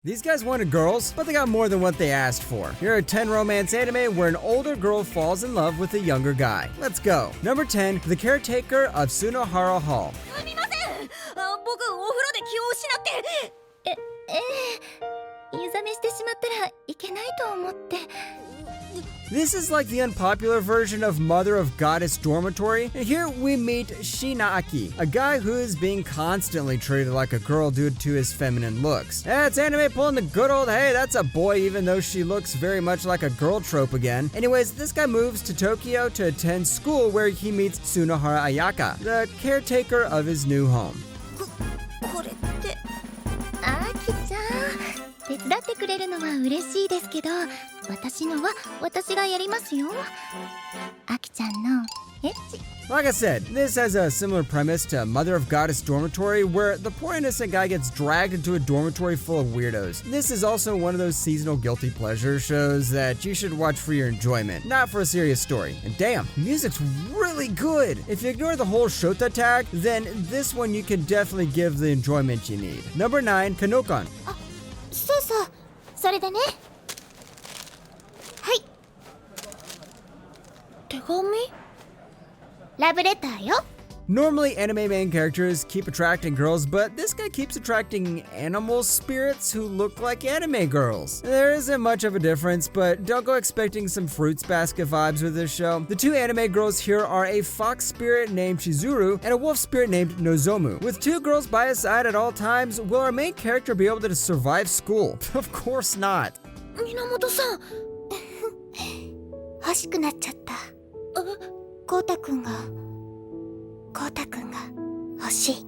These guys wanted girls, but they got more than what they asked for. Here are 10 romance anime where an older girl falls in love with a younger guy. Let's go. Number 10, The Caretaker of Sunohara Hall. すみません。僕お風呂で気を失って。湯冷めしてしまったらいけないと思って。This is like the unpopular version of Mother of Goddess Dormitory, and here we meet Shinaaki, a guy who is being constantly treated like a girl due to his feminine looks. It's anime pulling the good old, hey, that's a boy, even though she looks very much like a girl trope again. Anyways, this guy moves to Tokyo to attend school where he meets Sunohara Ayaka, the caretaker of his new home. これって。あきちゃん、手伝ってくれるのは嬉しいですけど。私のは私がやりますよ。あきちゃんのエッチ。 Like I said, this has a similar premise to Mother of Goddess Dormitory, where the poor innocent guy gets dragged into a dormitory full of weirdos. This is also one of those seasonal guilty pleasure shows that you should watch for your enjoyment, not for a serious story. And damn, music's really good! If you ignore the whole Shota tag, then this one you can definitely give the enjoyment you need. Number 9, Kanokon. あ、そうそう。それでね。手紙？ラブレターよ。 Normally, anime main characters keep attracting girls, but this guy keeps attracting animal spirits who look like anime girls. There isn't much of a difference, but don't go expecting some fruits basket vibes with this show. The two anime girls here are a fox spirit named Chizuru and a wolf spirit named Nozomu. With two girls by his side at all times, will our main character be able to survive school? Of course not. 源さん。欲しくなっちゃった。コウタくんが欲しい。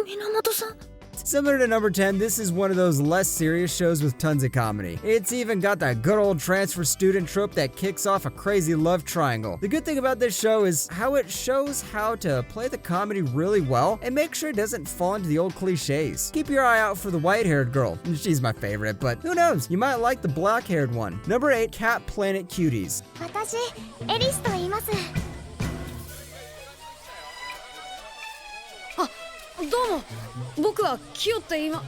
源さん。 Similar to number 10, this is one of those less serious shows with tons of comedy. It's even got that good old transfer student trope that kicks off a crazy love triangle. The good thing about this show is how it shows how to play the comedy really well and make sure it doesn't fall into the old cliches. Keep your eye out for the white-haired girl. She's my favorite, but who knows? You might like the black-haired one. Number 8, Cat Planet Cuties. 私、エリスと言います。どうも、僕はキヨって今。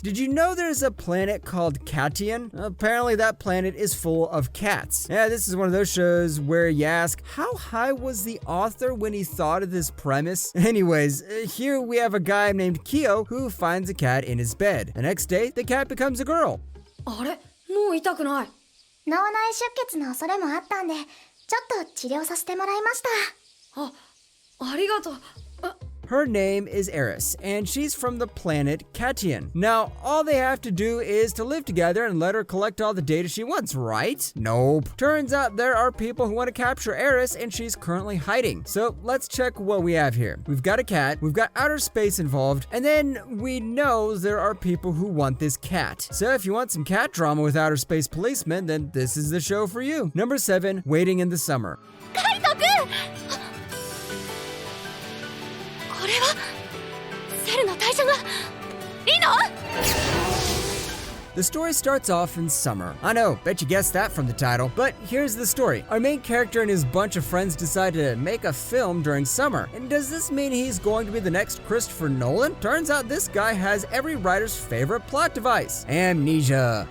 Did you know there's a planet called Katian? Apparently that planet is full of cats. Yeah, this is one of those shows where you ask, how high was the author when he thought of this premise? Anyways, here we have a guy named Kyo who finds a cat in his bed. The next day, the cat becomes a girl. あれ、もう痛くない。脳内出血の恐れもあったんで、ちょっと治療させてもらいました。ありがとう。Her name is Eris, and she's from the planet Katian. Now, all they have to do is to live together and let her collect all the data she wants, right? Nope. Turns out there are people who want to capture Eris, and she's currently hiding. So let's check what we have here. We've got a cat, we've got outer space involved, and then we know there are people who want this cat. So if you want some cat drama with outer space policemen, then this is the show for you. Number 7, Waiting in the Summer. これはセルの代謝がいいの? The story starts off in summer. I know, bet you guessed that from the title. But here's the story. Our main character and his bunch of friends decide to make a film during summer. And does this mean he's going to be the next Christopher Nolan? Turns out this guy has every writer's favorite plot device: amnesia.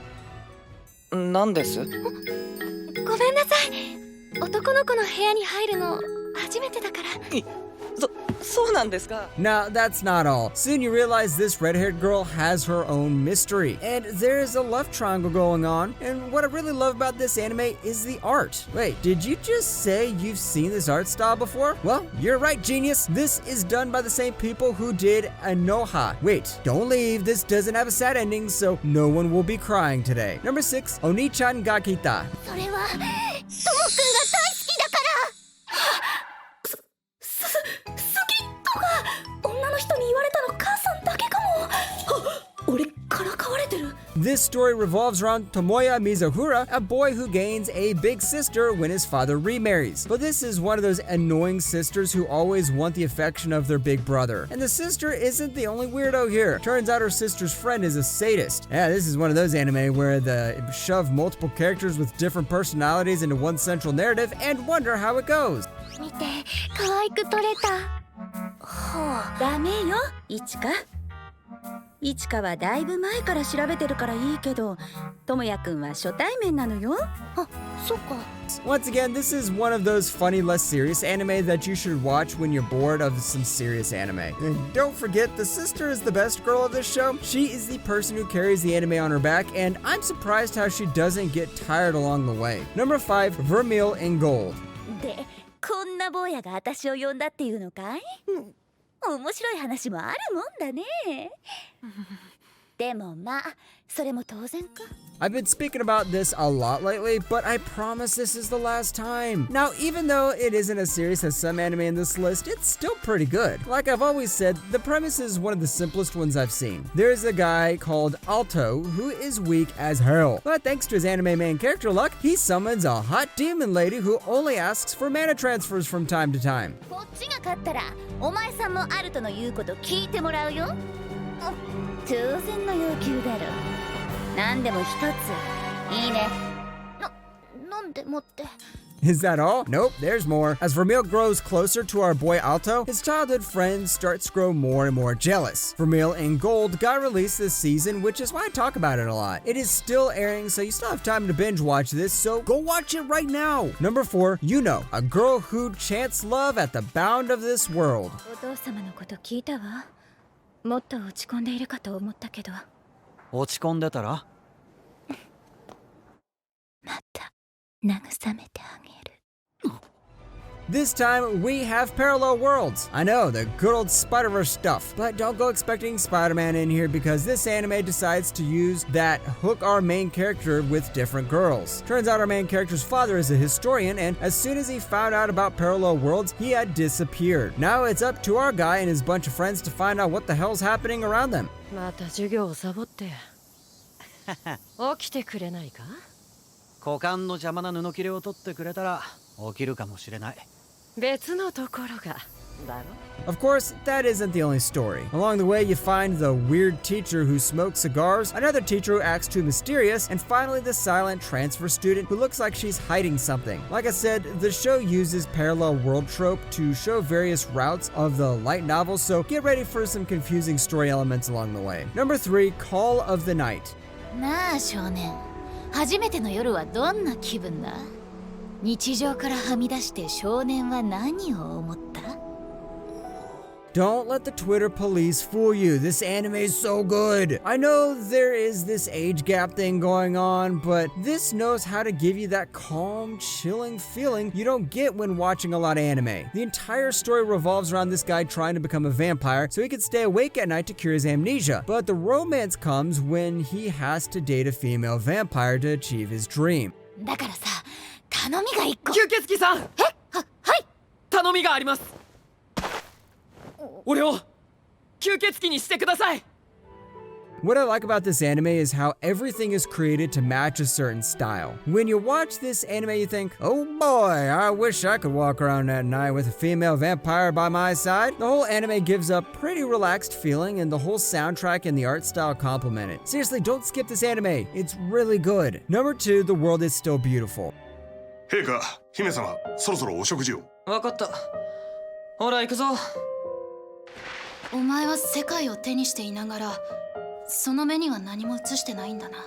何です? ごめんなさい。男の子の部屋に入るの初めてだから。そうなんですか? Now, that's not all. Soon you realize this red-haired girl has her own mystery. And there's a love triangle going on. And what I really love about this anime is the art. Wait, did you just say you've seen this art style before? Well, you're right, genius. This is done by the same people who did Anoha. Wait, don't leave. This doesn't have a sad ending, so no one will be crying today. Number 6, Oni-chan ga Kita. それは、ともくんが大好きだから。女の人に言われたの母さんだけかも。俺からかわれてる。 This story revolves around Tomoya Mizuhara, a boy who gains a big sister when his father remarries. But this is one of those annoying sisters who always want the affection of their big brother. And the sister isn't the only weirdo here. Turns out her sister's friend is a sadist. Yeah, this is one of those anime where they shove multiple characters with different personalities into one central narrative and wonder how it goes. 見て、可愛く撮れた。はあ、ダメよ、いちか。いちかはだいぶ前から調べてるからいいけど、ともやくんは初対面なのよ。あ、そっか。Once again, this is one of those funny, less serious anime that you should watch when you're bored of some serious anime. And don't forget, the sister is the best girl of this show. She is the person who carries the anime on her back, and I'm surprised how she doesn't get tired along the way. Number 5, Vermeil in Gold. で、こんな坊やが私を呼んだっていうのかい？面白い話もあるもんだね。でもまあ、それも当然か。I've been speaking about this a lot lately, but I promise this is the last time. Now, even though it isn't as serious as some anime in this list, it's still pretty good. Like I've always said, the premise is one of the simplest ones I've seen. There's a guy called Alto who is weak as hell, but thanks to his anime main character luck, he summons a hot demon lady who only asks for mana transfers from time to time. こっちが勝ったら、お前さんもアルトの言うこと聞いてもらうよ。当然の要求だろ。何でも一ついいね。なんでもって。Is that all? Nope, there's more. As Vermeil grows closer to our boy Alto, his childhood friends start to grow more and more jealous. Vermeil in Gold got released this season, which is why I talk about it a lot. It is still airing, so you still have time to binge watch this, so go watch it right now. Number 4, Yuno, a girl who chants love at the bound of this world. お父様のこと聞いたわ。もっと落ち込んでいるかと思ったけど。落ち込んでたら？また慰めてあげる。This time, we have parallel worlds. I know, the good old Spider-Verse stuff. But don't go expecting Spider-Man in here because this anime decides to use that hook our main character with different girls. Turns out our main character's father is a historian, and as soon as he found out about parallel worlds, he had disappeared. Now it's up to our guy and his bunch of friends to find out what the hell's happening around them. また授業をサボって起きてくれないか？股間の邪魔な布切れを取ってくれたら起きるかもしれない。別のところがだろ。 Of course, that isn't the only story. Along the way, you find the weird teacher who smokes cigars, another teacher who acts too mysterious, and finally the silent transfer student who looks like she's hiding something. Like I said, the show uses parallel world trope to show various routes of the light novel, so get ready for some confusing story elements along the way. Number 3, Call of the Night. なあ少年、初めての夜はどんな気分だ？日常からはみ出して少年は何を思った？ Don't let the Twitter police fool you. This anime is so good. I know there is this age gap thing going on, but this knows how to give you that calm, chilling feeling you don't get when watching a lot of anime. The entire story revolves around this guy trying to become a vampire so he can stay awake at night to cure his amnesia. But the romance comes when he has to date a female vampire to achieve his dream. だからさ、頼みが一個。吸血鬼さん。はい。頼みがあります。俺を吸血鬼にしてください。 What I like about this anime is how everything is created to match a certain style. When you watch this anime, you think, oh boy, I wish I could walk around at night with a female vampire by my side. The whole anime gives a pretty relaxed feeling, and the whole soundtrack and the art style complement it. Seriously, don't skip this anime. It's really good. Number 2, The World is Still Beautiful. 陛下、姫様、そろそろお食事を。わかった。ほら行くぞ。お前は世界を手にしていながら、その目には何も映してないんだな。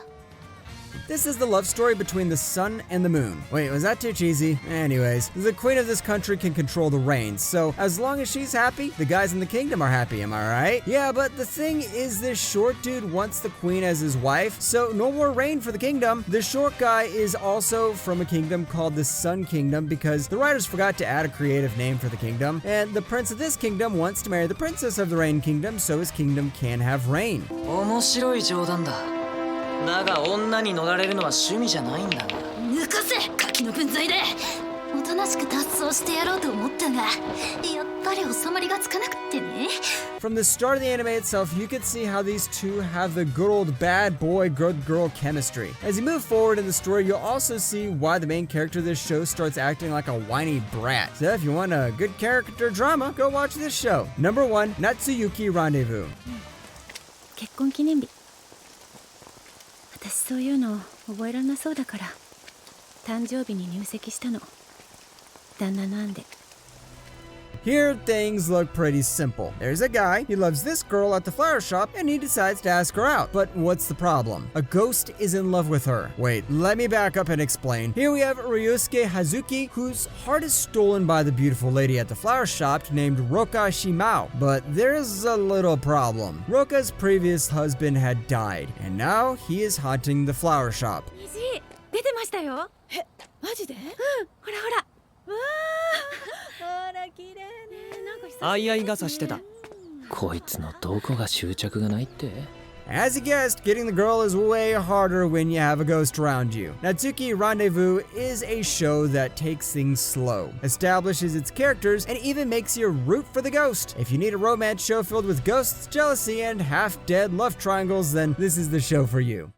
This is the love story between the sun and the moon. Wait, was that too cheesy? Anyways, the queen of this country can control the rains, so as long as she's happy, the guys in the kingdom are happy, am I right? Yeah, but the thing is this short dude wants the queen as his wife, so no more rain for the kingdom. The short guy is also from a kingdom called the Sun Kingdom because the writers forgot to add a creative name for the kingdom, and the prince of this kingdom wants to marry the princess of the Rain Kingdom so his kingdom can have rain. 面白い冗談だ。だが女に乗られるのは趣味じゃないんだな。抜かせ、ガキの分際で。おとなしく脱走してやろうと思ったが、やっぱり収まりがつかなくってね。 From the start of the anime itself, you can see how these two have the good old bad boy, good girl chemistry. As you move forward in the story, you'll also see why the main character of this show starts acting like a whiny brat. So if you want a good character drama, go watch this show. Number 1, Natsuyuki Rendezvous. 結婚記念日。私そういうの覚えられなそうだから誕生日に入籍したの。旦那の案で。Here, things look pretty simple. There's a guy, he loves this girl at the flower shop, and he decides to ask her out. But what's the problem? A ghost is in love with her. Wait, let me back up and explain. Here we have Ryusuke Hazuki, whose heart is stolen by the beautiful lady at the flower shop named Roka Shimao. But there's a little problem. Roka's previous husband had died, and now he is haunting the flower shop. 虹出てましたよ。え、マジで？うん、ほらほら。わあ、ほら綺麗ね。なんか久しぶりですね。相合い傘してた。こいつのどこが執着がないって？ As you guessed, getting the girl is way harder when you have a ghost around you. Natsuki Rendezvous is a show that takes things slow, establishes its characters, and even makes you root for the ghost. If you need a romance show filled with ghosts, jealousy, and half-dead love triangles, then this is the show for you.